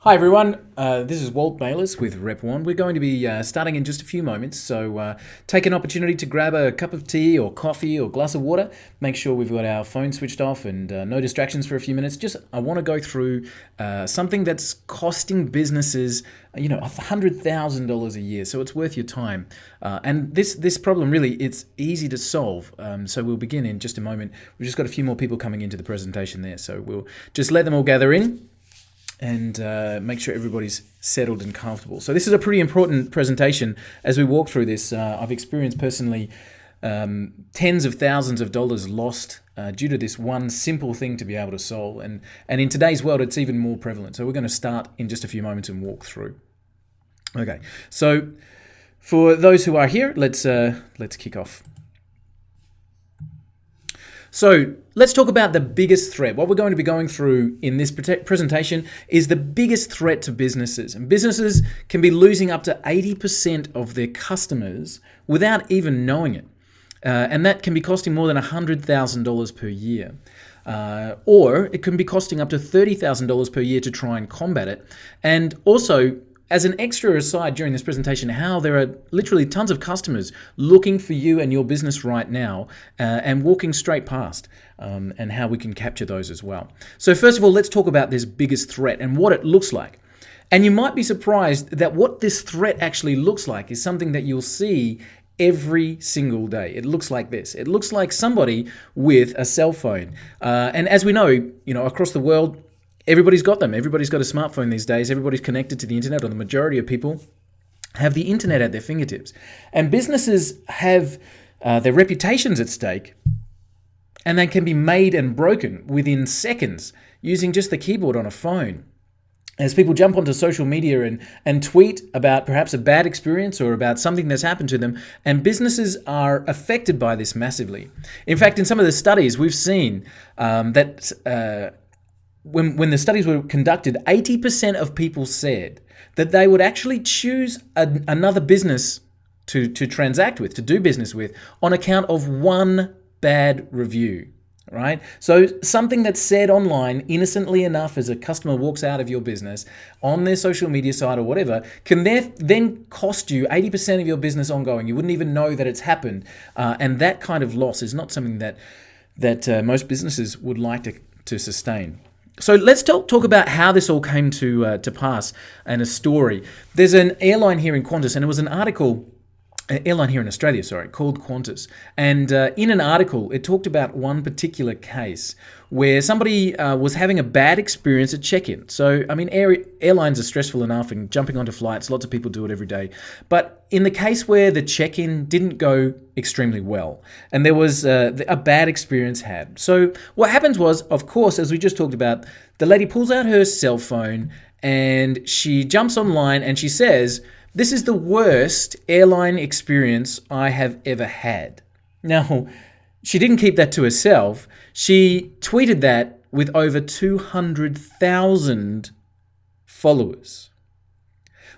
Hi everyone, this is Walt Bayless with Repwarn. We're going to be starting in just a few moments, so take an opportunity to grab a cup of tea or coffee or glass of water. Make sure we've got our phone switched off and no distractions for a few minutes. I want to go through something that's costing businesses, $100,000 a year, so it's worth your time. And this problem really, it's easy to solve. So we'll begin in just a moment. We've just got a few more people coming into the presentation there, so we'll just let them all gather in and make sure everybody's settled and comfortable. So this is a pretty important presentation as we walk through this. I've experienced personally tens of thousands of dollars lost due to this one simple thing to be able to solve. And in today's world, it's even more prevalent. So we're going to start in just a few moments and walk through. Okay, so for those who are here, let's kick off. So let's talk about the biggest threat. What we're going to be going through in this presentation is the biggest threat to businesses. And businesses can be losing up to 80% of their customers without even knowing it. And that can be costing more than $100,000 per year. Or it can be costing up to $30,000 per year to try and combat it. And also, as an extra aside during this presentation, how there are literally tons of customers looking for you and your business right now and walking straight past, and how we can capture those as well. So first of all, let's talk about this biggest threat and what it looks like. And you might be surprised that what this threat actually looks like is something that you'll see every single day. It looks like this. It looks like somebody with a cell phone. And as we know, across the world, everybody's got them. Everybody's got a smartphone these days. Everybody's connected to the internet, or the majority of people have the internet at their fingertips. And businesses have their reputations at stake, and they can be made and broken within seconds using just the keyboard on a phone. As people jump onto social media and tweet about perhaps a bad experience or about something that's happened to them, and businesses are affected by this massively. In fact, in some of the studies, we've seen that when the studies were conducted, 80% of people said that they would actually choose another business to transact with, to do business with, on account of one bad review, right? So something that's said online innocently enough as a customer walks out of your business on their social media site or whatever can then cost you 80% of your business ongoing. You wouldn't even know that it's happened. And that kind of loss is not something that most businesses would like to sustain. So let's talk about how this all came to pass and a story. There's an airline here in Qantas, and it was an airline here in Australia, called Qantas. And in an article, it talked about one particular case where somebody was having a bad experience at check-in. So, I mean, airlines are stressful enough, and jumping onto flights, lots of people do it every day. But in the case where the check-in didn't go extremely well, and there was a bad experience had. So what happens was, of course, as we just talked about, the lady pulls out her cell phone and she jumps online and she says, "This is the worst airline experience I have ever had." Now, she didn't keep that to herself. She tweeted that with over 200,000 followers.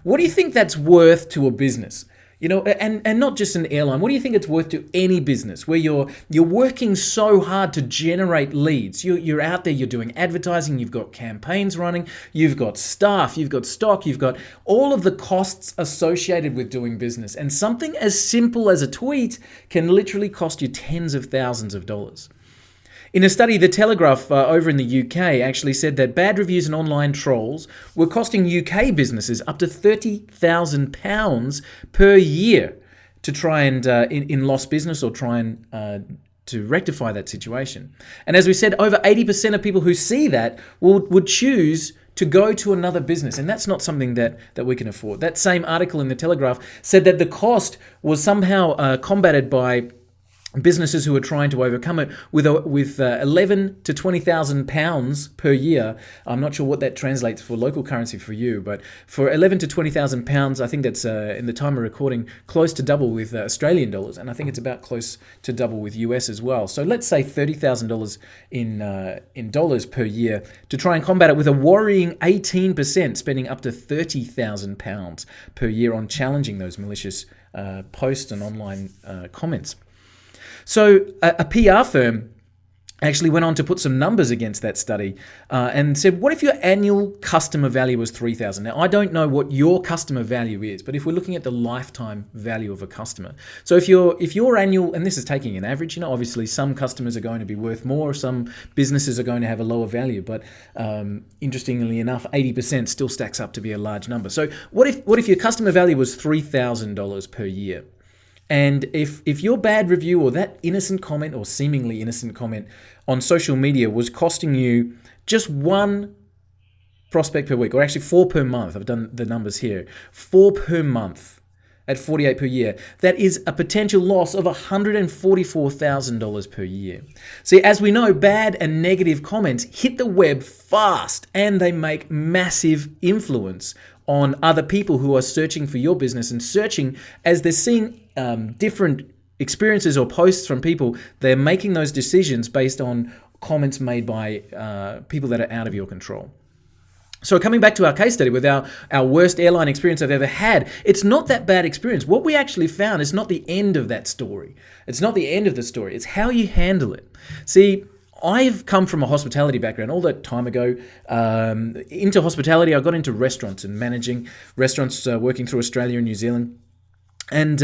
What do you think that's worth to a business? And not just an airline. What do you think it's worth to any business where you're working so hard to generate leads? You're out there, you're doing advertising, you've got campaigns running, you've got staff, you've got stock, you've got all of the costs associated with doing business. And something as simple as a tweet can literally cost you tens of thousands of dollars. In a study, The Telegraph over in the UK actually said that bad reviews and online trolls were costing UK businesses up to £30,000 per year to try and in lost business or try and to rectify that situation. And as we said, over 80% of people who see that would choose to go to another business, and that's not something that we can afford. That same article in The Telegraph said that the cost was somehow combated by businesses who are trying to overcome it with 11 to 20,000 pounds per year. I'm not sure what that translates for local currency for you, but for 11 to 20,000 pounds, I think that's in the time of recording close to double with Australian dollars, and I think it's about close to double with US as well. So let's say $30,000 in dollars per year to try and combat it, with a worrying 18% spending up to 30,000 pounds per year on challenging those malicious posts and online comments. So a PR firm actually went on to put some numbers against that study and said, what if your annual customer value was 3,000? Now, I don't know what your customer value is, but if we're looking at the lifetime value of a customer. So if your annual, and this is taking an average, obviously some customers are going to be worth more, some businesses are going to have a lower value, but interestingly enough, 80% still stacks up to be a large number. So what if your customer value was $3,000 per year? And if your bad review or that innocent comment or seemingly innocent comment on social media was costing you just one prospect per week, or actually 4 per month, I've done the numbers here, 4 per month at 48 per year, that is a potential loss of $144,000 per year. See, as we know, bad and negative comments hit the web fast and they make massive influence on other people who are searching for your business and searching as they're seeing different experiences or posts from people. They're making those decisions based on comments made by people that are out of your control. So coming back to our case study with our worst airline experience I've ever had, it's not that bad experience. What we actually found is not the end of that story. It's not the end of the story. It's how you handle it. See, I've come from a hospitality background all that time ago. Into hospitality, I got into restaurants and managing restaurants, working through Australia and New Zealand. And,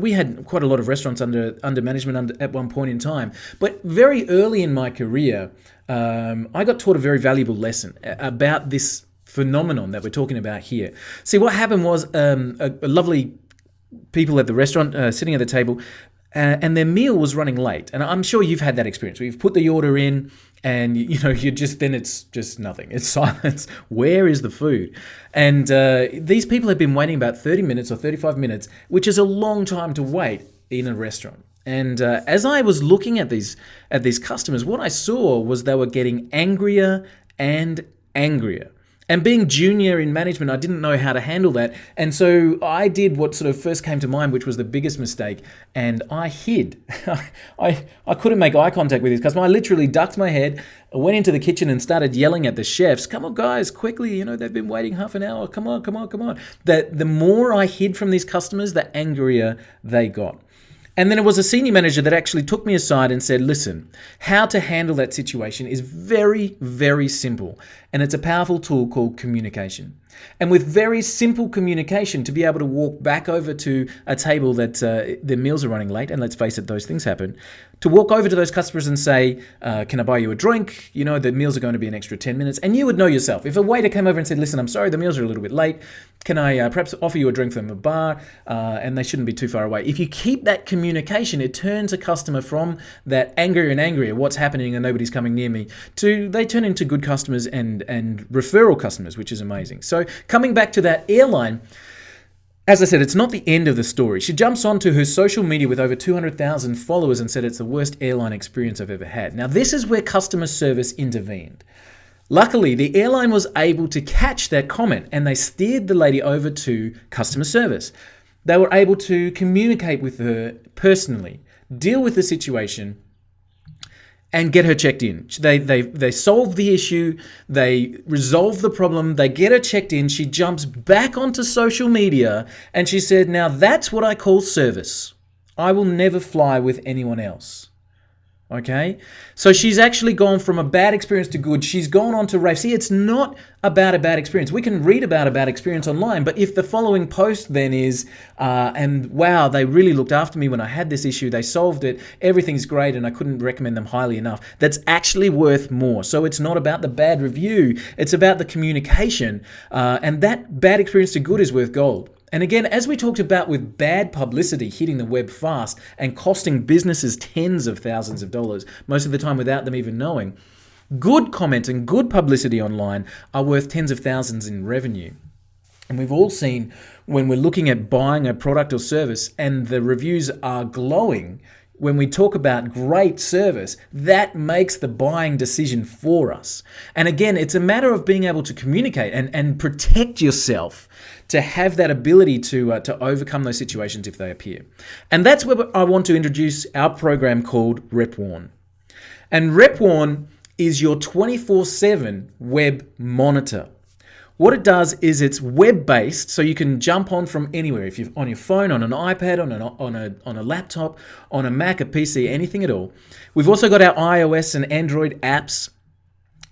we had quite a lot of restaurants under management at one point in time. But very early in my career, I got taught a very valuable lesson about this phenomenon that we're talking about here. See, what happened was a lovely people at the restaurant sitting at the table, and their meal was running late. And I'm sure you've had that experience where you've put the order in and, it's just nothing. It's silence. Where is the food? And these people have been waiting about 30 minutes or 35 minutes, which is a long time to wait in a restaurant. And as I was looking at these customers, what I saw was they were getting angrier and angrier. And being junior in management, I didn't know how to handle that. And so I did what sort of first came to mind, which was the biggest mistake. And I hid. I couldn't make eye contact with this customer. I literally ducked my head, went into the kitchen and started yelling at the chefs, come on guys, quickly, they've been waiting half an hour. Come on. The more I hid from these customers, the angrier they got. And then it was a senior manager that actually took me aside and said, listen, how to handle that situation is very, very simple. And it's a powerful tool called communication. And with very simple communication, to be able to walk back over to a table that their meals are running late, and let's face it, those things happen, to walk over to those customers and say, can I buy you a drink? The meals are going to be an extra 10 minutes. And you would know yourself. If a waiter came over and said, listen, I'm sorry, the meals are a little bit late. Can I perhaps offer you a drink from a bar? And they shouldn't be too far away. If you keep that communication, it turns a customer from that angrier and angrier, what's happening and nobody's coming near me, to they turn into good customers and referral customers, which is amazing. So coming back to that airline, as I said, it's not the end of the story. She jumps onto her social media with over 200,000 followers and said it's the worst airline experience I've ever had. Now, this is where customer service intervened. Luckily, the airline was able to catch that comment and they steered the lady over to customer service. They were able to communicate with her personally, deal with the situation, and get her checked in. They solve the issue, they resolve the problem, they get her checked in, she jumps back onto social media and she said, now that's what I call service. I will never fly with anyone else. Okay? So she's actually gone from a bad experience to good. She's gone on to rave. See, it's not about a bad experience. We can read about a bad experience online, but if the following post then is, and wow, they really looked after me when I had this issue, they solved it, everything's great, and I couldn't recommend them highly enough, that's actually worth more. So it's not about the bad review, it's about the communication, and that bad experience to good is worth gold. And again, as we talked about with bad publicity hitting the web fast and costing businesses tens of thousands of dollars, most of the time without them even knowing, good comments and good publicity online are worth tens of thousands in revenue. And we've all seen when we're looking at buying a product or service and the reviews are glowing, when we talk about great service, that makes the buying decision for us. And again, it's a matter of being able to communicate and protect yourself to have that ability to overcome those situations if they appear. And that's where I want to introduce our program called Repwarn. And Repwarn is your 24/7 web monitor. What it does is it's web-based, so you can jump on from anywhere. If you're on your phone, on an iPad, on a laptop, on a Mac, a PC, anything at all. We've also got our iOS and Android apps.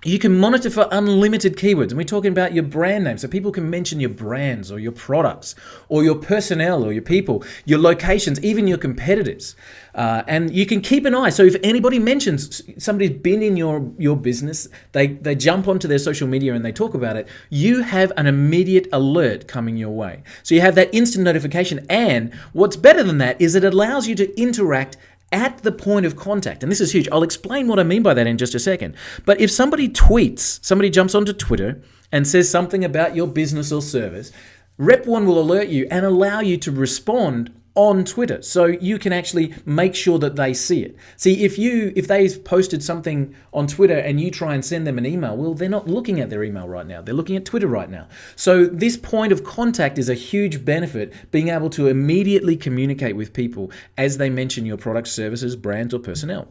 You can monitor for unlimited keywords, and we're talking about your brand name, so people can mention your brands or your products or your personnel or your people, your locations, even your competitors. And you can keep an eye. So if anybody mentions somebody's been in your business, they jump onto their social media and they talk about it, you have an immediate alert coming your way. So you have that instant notification, and what's better than that is it allows you to interact at the point of contact. And this is huge. I'll explain what I mean by that in just a second. But if somebody tweets, somebody jumps onto Twitter and says something about your business or service, Repwarn will alert you and allow you to respond on Twitter, so you can actually make sure that they see it. See, if they've posted something on Twitter and you try and send them an email, well, they're not looking at their email right now. They're looking at Twitter right now. So this point of contact is a huge benefit, being able to immediately communicate with people as they mention your products, services, brands, or personnel.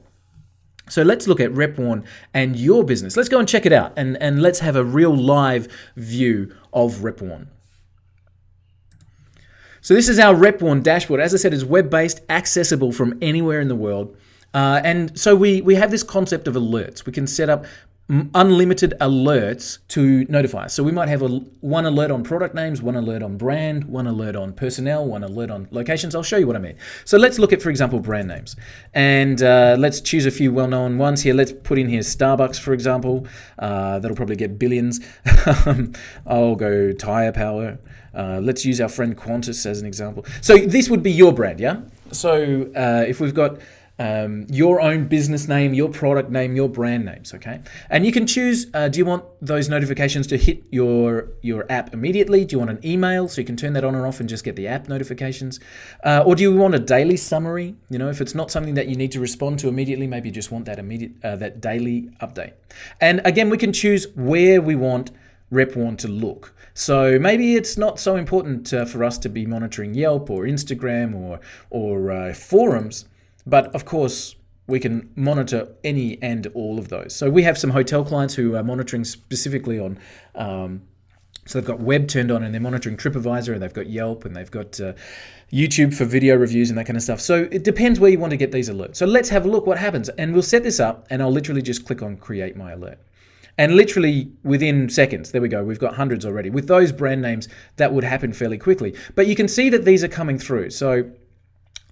So let's look at Repwarn and your business. Let's go and check it out, and let's have a real live view of Repwarn. So this is our Repwarn dashboard. As I said, it's web-based, accessible from anywhere in the world. And so we have this concept of alerts. We can set up unlimited alerts to notify us. So we might have one alert on product names, one alert on brand, one alert on personnel, one alert on locations. I'll show you what I mean. So let's look at, for example, brand names. And let's choose a few well-known ones here. Let's put in here Starbucks, for example. That'll probably get billions. I'll go Tire Power. Let's use our friend Qantas as an example. So this would be your brand, yeah? So if we've got your own business name, your product name, your brand names, okay? And you can choose, do you want those notifications to hit your app immediately? Do you want an email so you can turn that on and off and just get the app notifications? Or do you want a daily summary? You know, if it's not something that you need to respond to immediately, maybe you just want that that daily update. And again, we can choose where we want Repwarn to look. So maybe it's not so important for us to be monitoring Yelp or Instagram or forums, but of course we can monitor any and all of those. So we have some hotel clients who are monitoring specifically on, so they've got web turned on and they're monitoring TripAdvisor, and they've got Yelp, and they've got YouTube for video reviews and that kind of stuff. So it depends where you want to get these alerts. So let's have a look what happens, and we'll set this up, and I'll literally just click on create my alert. And literally within seconds, there we go, we've got hundreds already. With those brand names, that would happen fairly quickly. But you can see that these are coming through. So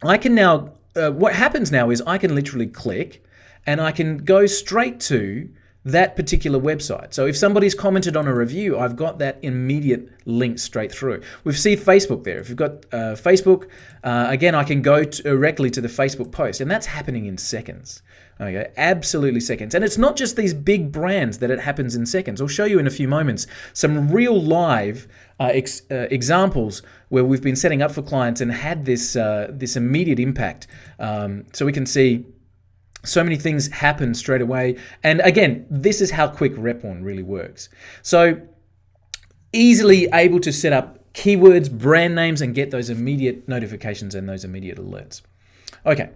I can now, what happens now is I can literally click and I can go straight to that particular website. So if somebody's commented on a review, I've got that immediate link straight through. We've seen Facebook there. If you've got Facebook, again, I can go directly to the Facebook post, and that's happening in seconds. Okay, absolutely seconds. And it's not just these big brands that it happens in seconds. I'll show you in a few moments some real live examples where we've been setting up for clients and had this immediate impact. So we can see so many things happen straight away. And again, this is how quick Repwarn really works. So easily able to set up keywords, brand names, and get those immediate notifications and those immediate alerts. Okay.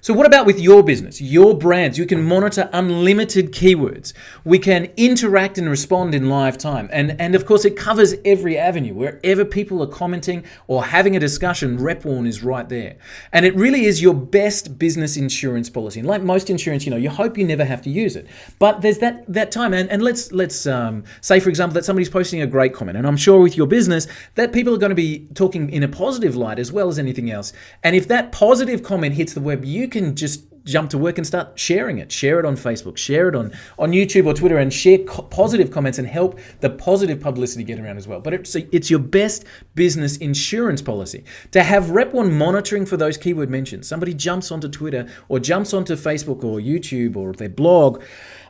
So what about with your business, your brands? You can monitor unlimited keywords. We can interact and respond in live time. And of course, it covers every avenue. Wherever people are commenting or having a discussion, Repwarn is right there. And it really is your best business insurance policy. And like most insurance, you hope you never have to use it. But there's that time. And let's say, for example, that somebody's posting a great comment. And I'm sure with your business that people are going to be talking in a positive light as well as anything else. And if that positive comment hits the web, you can just jump to work and start sharing it. Share it on Facebook, share it on YouTube or Twitter, and share positive comments and help the positive publicity get around as well. But it's your best business insurance policy to have Repwarn monitoring for those keyword mentions. Somebody jumps onto Twitter or jumps onto Facebook or YouTube or their blog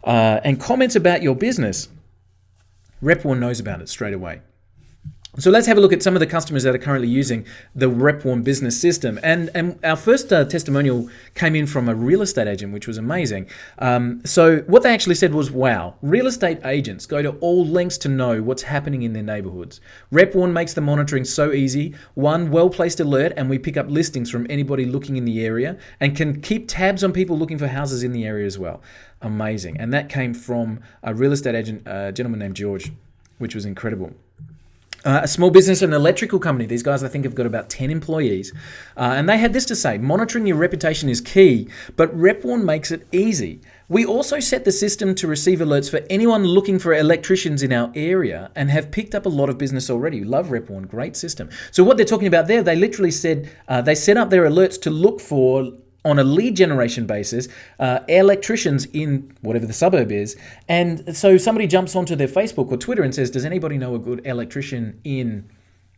and comments about your business. Repwarn knows about it straight away. So let's have a look at some of the customers that are currently using the Repwarn business system. And our first testimonial came in from a real estate agent, which was amazing. So what they actually said was, wow, real estate agents go to all lengths to know what's happening in their neighborhoods. Repwarn makes the monitoring so easy. One well-placed alert, and we pick up listings from anybody looking in the area and can keep tabs on people looking for houses in the area as well. Amazing. And that came from a real estate agent, a gentleman named George, which was incredible. A small business, an electrical company. These guys, I think, have got about 10 employees. And they had this to say: monitoring your reputation is key, but Repwarn makes it easy. We also set the system to receive alerts for anyone looking for electricians in our area and have picked up a lot of business already. Love Repwarn, great system. So what they're talking about there, they literally said they set up their alerts to look for, on a lead generation basis, electricians in whatever the suburb is. And so somebody jumps onto their Facebook or Twitter and says, does anybody know a good electrician in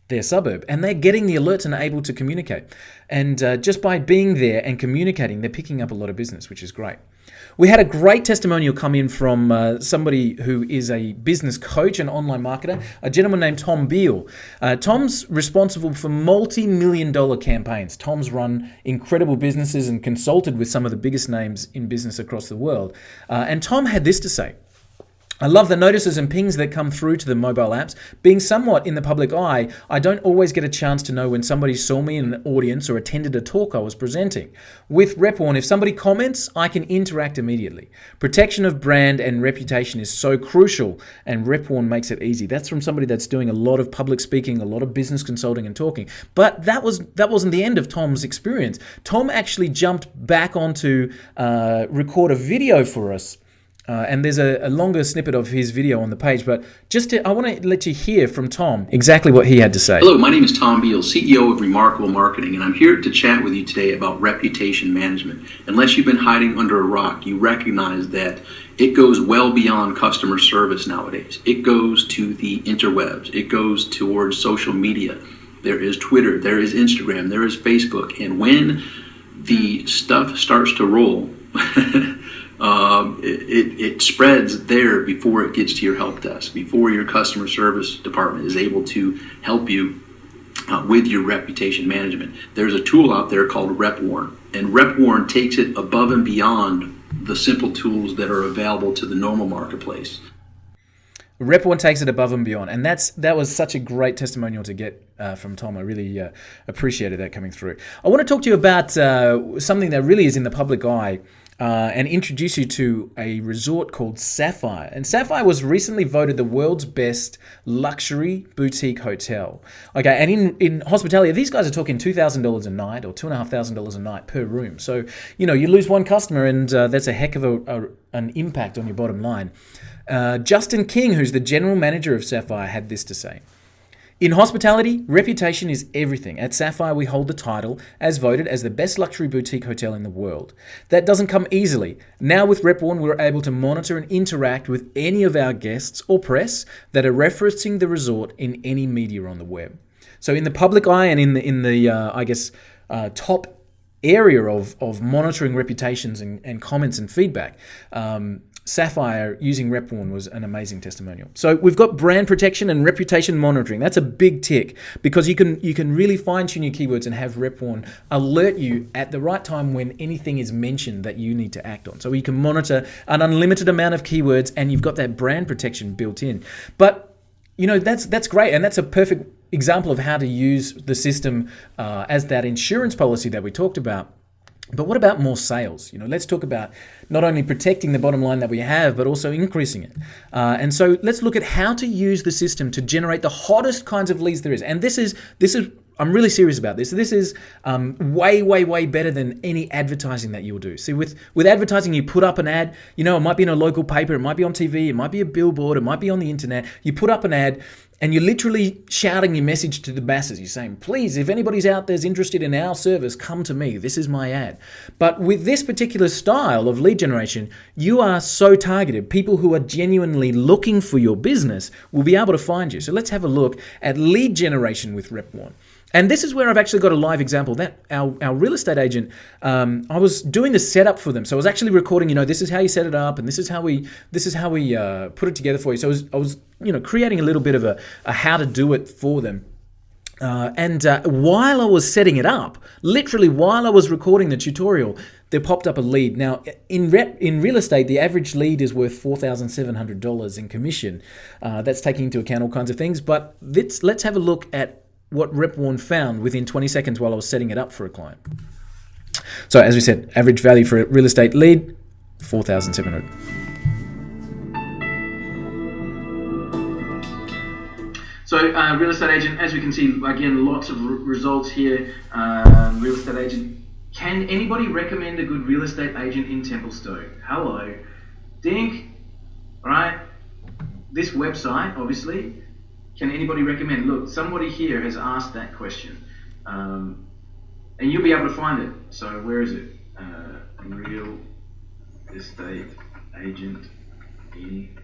their suburb? And they're getting the alerts and are able to communicate. And just by being there and communicating, they're picking up a lot of business, which is great. We had a great testimonial come in from somebody who is a business coach and online marketer, a gentleman named Tom Beal. Tom's responsible for multi-million-dollar campaigns. Tom's run incredible businesses and consulted with some of the biggest names in business across the world. And Tom had this to say: I love the notices and pings that come through to the mobile apps. Being somewhat in the public eye, I don't always get a chance to know when somebody saw me in an audience or attended a talk I was presenting. With Repwarn, if somebody comments, I can interact immediately. Protection of brand and reputation is so crucial, and Repwarn makes it easy. That's from somebody that's doing a lot of public speaking, a lot of business consulting and talking. But that wasn't the end of Tom's experience. Tom actually jumped back onto record a video for us. And there's a longer snippet of his video on the page, but I want to let you hear from Tom exactly what he had to say. Hello, my name is Tom Beal, CEO of Remarkable Marketing, and I'm here to chat with you today about reputation management. Unless you've been hiding under a rock, you recognize that it goes well beyond customer service nowadays. It goes to the interwebs. It goes towards social media. There is Twitter, there is Instagram, there is Facebook, and when the stuff starts to roll, it spreads there before it gets to your help desk, before your customer service department is able to help you with your reputation management. There's a tool out there called Repwarn, and Repwarn takes it above and beyond the simple tools that are available to the normal marketplace. Repwarn takes it above and beyond, and that was such a great testimonial to get from Tom. I really appreciated that coming through. I want to talk to you about something that really is in the public eye, and introduce you to a resort called Sapphire. And Sapphire was recently voted the world's best luxury boutique hotel. Okay, and in hospitality, these guys are talking $2,000 a night or $2,500 a night per room. So, you lose one customer and that's a heck of an impact on your bottom line. Justin King, who's the general manager of Sapphire, had this to say: in hospitality, reputation is everything. At Sapphire, we hold the title as voted as the best luxury boutique hotel in the world. That doesn't come easily. Now with Repwarn, we're able to monitor and interact with any of our guests or press that are referencing the resort in any media on the web. So in the public eye and in the top area of monitoring reputations and comments and feedback, Sapphire using Repwarn was an amazing testimonial. So we've got brand protection and reputation monitoring. That's a big tick, because you can really fine-tune your keywords and have Repwarn alert you at the right time when anything is mentioned that you need to act on. So you can monitor an unlimited amount of keywords, and you've got that brand protection built in. But that's great, and that's a perfect example of how to use the system as that insurance policy that we talked about. But what about more sales? Let's talk about not only protecting the bottom line that we have, but also increasing it. And so let's look at how to use the system to generate the hottest kinds of leads there is. And this is I'm really serious about this. This is way, way, way better than any advertising that you'll do. See, with advertising, you put up an ad. It might be in a local paper, it might be on TV, it might be a billboard, it might be on the internet. You put up an ad, and you're literally shouting your message to the masses. You're saying, please, if anybody's out there's interested in our service, come to me. This is my ad. But with this particular style of lead generation, you are so targeted. People who are genuinely looking for your business will be able to find you. So let's have a look at lead generation with Repwarn. And this is where I've actually got a live example. That our real estate agent, I was doing the setup for them. So I was actually recording, this is how you set it up, and this is how we put it together for you. So I was creating a little bit of a how to do it for them. And while I was setting it up, literally while I was recording the tutorial, there popped up a lead. Now, in real estate, the average lead is worth $4,700 in commission. That's taking into account all kinds of things. But let's have a look at what Repwarn found within 20 seconds while I was setting it up for a client. So as we said, average value for a real estate lead, $4,700. So real estate agent, as we can see, again, lots of results here. Real estate agent. Can anybody recommend a good real estate agent in Templestowe? Hello. Dink. All right. This website, obviously. Can anybody recommend? Look, somebody here has asked that question. And you'll be able to find it. So where is it? Real estate agent in...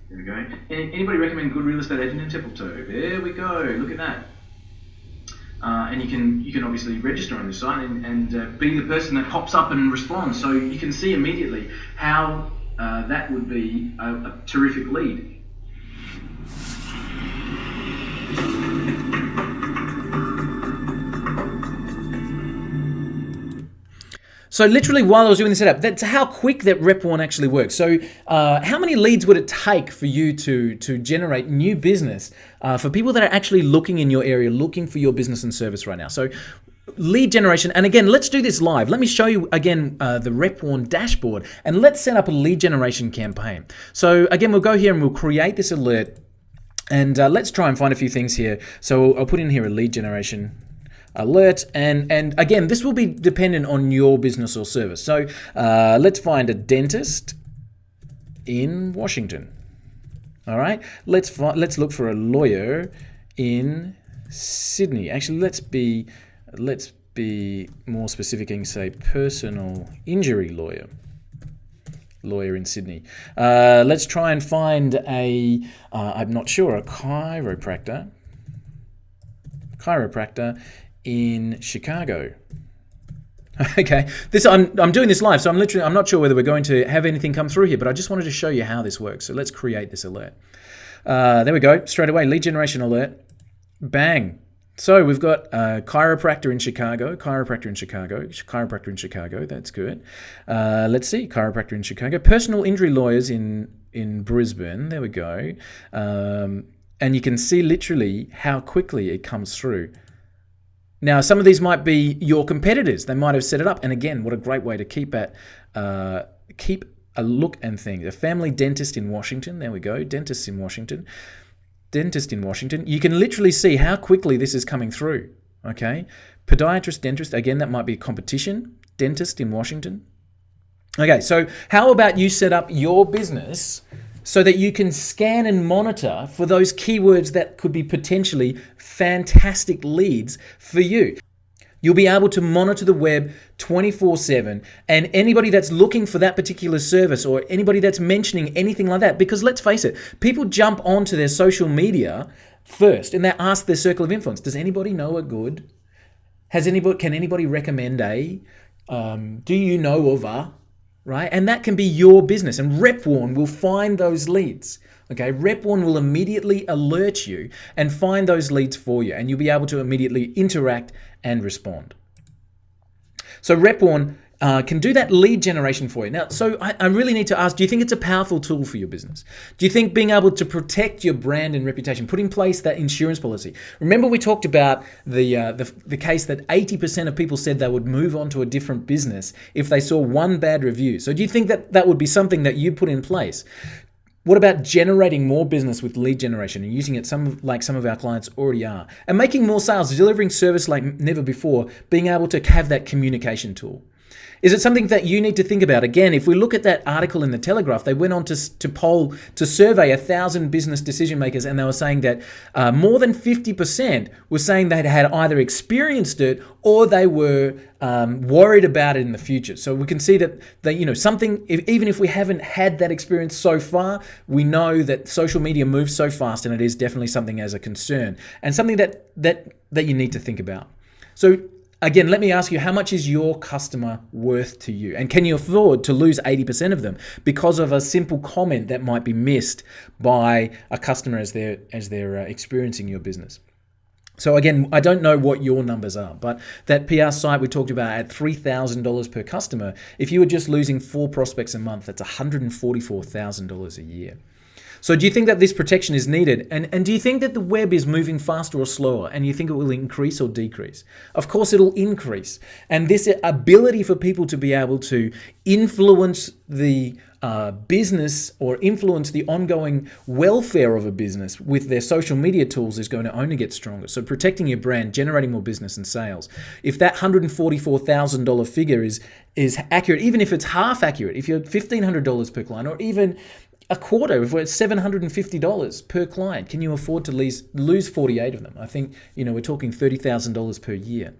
There we go. Anybody recommend good real estate agent in Templestowe? There we go. Look at that. And you can obviously register on this site and be the person that pops up and responds. So you can see immediately how that would be a terrific lead. So literally while I was doing the setup, that's how quick that Repwarn actually works. So how many leads would it take for you to generate new business for people that are actually looking in your area, looking for your business and service right now? So lead generation, and again, let's do this live. Let me show you again the Repwarn dashboard, and let's set up a lead generation campaign. So again, we'll go here and we'll create this alert, and let's try and find a few things here. So I'll put in here a lead generation alert, and again, this will be dependent on your business or service. So let's find a dentist in Washington. All right, let's look for a lawyer in Sydney. Actually, let's be more specific and say personal injury lawyer in Sydney. Let's try and find I'm not sure, a chiropractor in Chicago. Okay, I'm doing this live, so I'm not sure whether we're going to have anything come through here, but I just wanted to show you how this works. So let's create this alert. There we go, straight away, lead generation alert, bang. So we've got a chiropractor in Chicago, that's good. Let's see, chiropractor in Chicago, personal injury lawyers in Brisbane, there we go. And you can see literally how quickly it comes through. Now, some of these might be your competitors. They might have set it up. And again, what a great way to keep a look and things. A family dentist in Washington. There we go. Dentist in Washington. You can literally see how quickly this is coming through. Okay. Podiatrist, dentist. Again, that might be competition. Dentist in Washington. Okay. So how about you set up your business so that you can scan and monitor for those keywords that could be potentially fantastic leads for you. You'll be able to monitor the web 24/7, and anybody that's looking for that particular service or anybody that's mentioning anything like that, because let's face it, people jump onto their social media first and they ask their circle of influence, does anybody know a good? Can anybody recommend a? Do you know of a? Right? And that can be your business, and Repwarn will find those leads. Okay, Repwarn will immediately alert you and find those leads for you, and you'll be able to immediately interact and respond. So Repwarn can do that lead generation for you. Now, so I really need to ask, do you think it's a powerful tool for your business? Do you think being able to protect your brand and reputation, put in place that insurance policy? Remember we talked about the case that 80% of people said they would move on to a different business if they saw one bad review. So do you think that would be something that you put in place? What about generating more business with lead generation and using it like some of our clients already are? And making more sales, delivering service like never before, being able to have that communication tool. Is it something that you need to think about? Again, if we look at that article in the Telegraph, they went on to survey 1,000 business decision makers, and they were saying that more than 50% were saying they had either experienced it or they were worried about it in the future. So we can see that something, even if we haven't had that experience so far, we know that social media moves so fast, and it is definitely something as a concern and something that you need to think about. So Again, let me ask you, how much is your customer worth to you? And can you afford to lose 80% of them because of a simple comment that might be missed by a customer as they're experiencing your business? So again, I don't know what your numbers are, but that PR site we talked about at $3,000 per customer, if you were just losing 4 prospects a month, that's $144,000 a year. So do you think that this protection is needed? And do you think that the web is moving faster or slower? And you think it will increase or decrease? Of course, it'll increase. And this ability for people to be able to influence the business or influence the ongoing welfare of a business with their social media tools is going to only get stronger. So protecting your brand, generating more business and sales. If that $144,000 figure is accurate, even if it's half accurate, if you're $1,500 per client, or even a quarter, if it's $750 per client, can you afford to lose 48 of them? I think, we're talking $30,000 per year.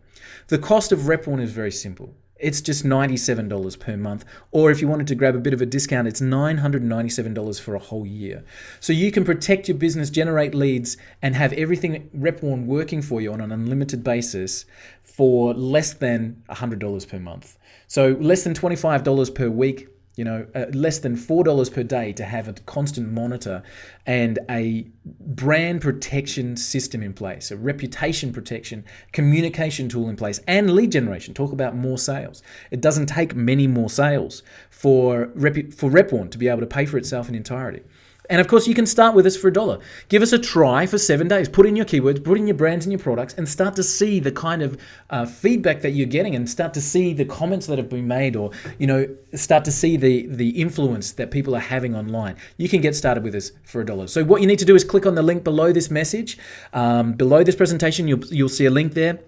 The cost of Repwarn is very simple. It's just $97 per month. Or if you wanted to grab a bit of a discount, it's $997 for a whole year. So you can protect your business, generate leads, and have everything Repwarn working for you on an unlimited basis for less than $100 per month. So less than $25 per week, less than $4 per day to have a constant monitor and a brand protection system in place, a reputation protection, communication tool in place, and lead generation. Talk about more sales. It doesn't take many more sales for Repwarn to be able to pay for itself in entirety. And of course, you can start with us for $1. Give us a try for 7 days. Put in your keywords, put in your brands and your products, and start to see the kind of feedback that you're getting, and start to see the comments that have been made, or start to see the influence that people are having online. You can get started with us for $1. So what you need to do is click on the link below this message, below this presentation. You'll see a link there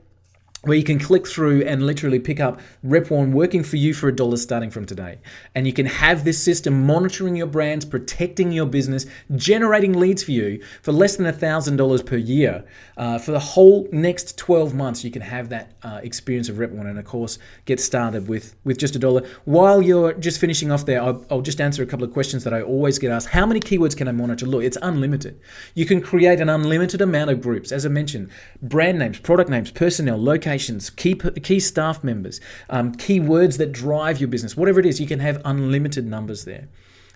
where you can click through and literally pick up Repwarn working for you for $1 starting from today. And you can have this system monitoring your brands, protecting your business, generating leads for you for less than $1,000 per year. For the whole next 12 months, you can have that experience of Repwarn, and of course, get started with just $1. While you're just finishing off there, I'll just answer a couple of questions that I always get asked. How many keywords can I monitor? Look, it's unlimited. You can create an unlimited amount of groups. As I mentioned, brand names, product names, personnel, locations, key staff members, keywords that drive your business, whatever it is, you can have unlimited numbers there.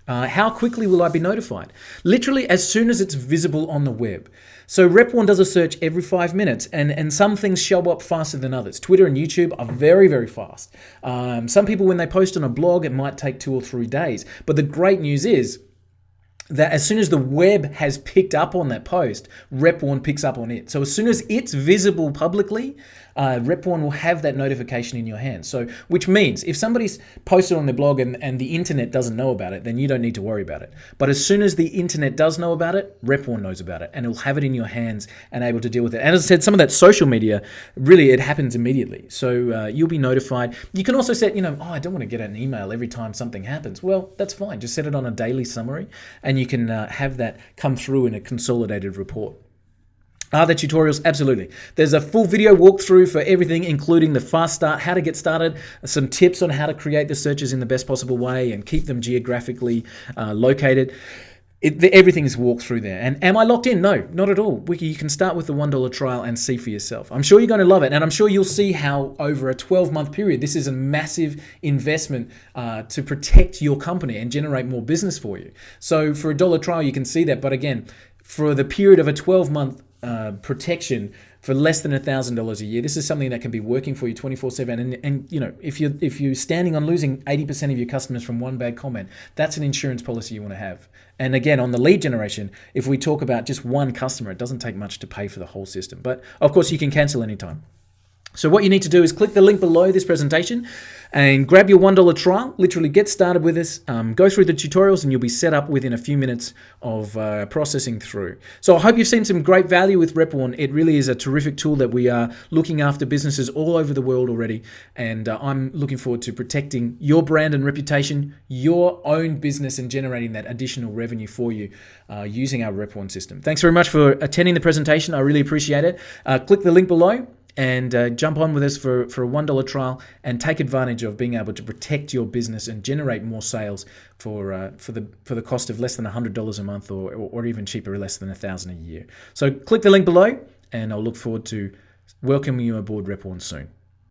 How quickly will I be notified? Literally as soon as it's visible on the web. So Repwarn does a search every 5 minutes, and some things show up faster than others. Twitter and YouTube are very, very fast. Some people, when they post on a blog, it might take 2 or 3 days. But the great news is that as soon as the web has picked up on that post, Repwarn picks up on it. So as soon as it's visible publicly, Repwarn will have that notification in your hands. So, which means if somebody's posted on their blog and the internet doesn't know about it, then you don't need to worry about it. But as soon as the internet does know about it, Repwarn knows about it, and it'll have it in your hands and able to deal with it. And as I said, some of that social media, really, it happens immediately. So you'll be notified. You can also set, I don't want to get an email every time something happens. Well, that's fine. Just set it on a daily summary, and you can have that come through in a consolidated report. Are there tutorials? Absolutely. There's a full video walkthrough for everything, including the fast start, how to get started, some tips on how to create the searches in the best possible way and keep them geographically located. Everything is walked through there. And am I locked in? No, not at all. You can start with the $1 trial and see for yourself. I'm sure you're going to love it. And I'm sure you'll see how over a 12-month period, this is a massive investment to protect your company and generate more business for you. So for $1 trial, you can see that. But again, for the period of a 12-month protection for less than $1,000 a year, this is something that can be working for you 24/7. And if you're standing on losing 80% of your customers from one bad comment, that's an insurance policy you want to have. And again, on the lead generation, if we talk about just one customer, it doesn't take much to pay for the whole system. But of course, you can cancel anytime. So what you need to do is click the link below this presentation and grab your $1 trial. Literally get started with this, go through the tutorials, and you'll be set up within a few minutes of processing through. So I hope you've seen some great value with Repwarn. It really is a terrific tool that we are looking after businesses all over the world already. And I'm looking forward to protecting your brand and reputation, your own business, and generating that additional revenue for you using our Repwarn system. Thanks very much for attending the presentation. I really appreciate it. Click the link below and jump on with us for a $1 trial and take advantage of being able to protect your business and generate more sales for the cost of less than $100 a month or even cheaper, less than $1,000 a year. So click the link below, and I'll look forward to welcoming you aboard Repwarn soon.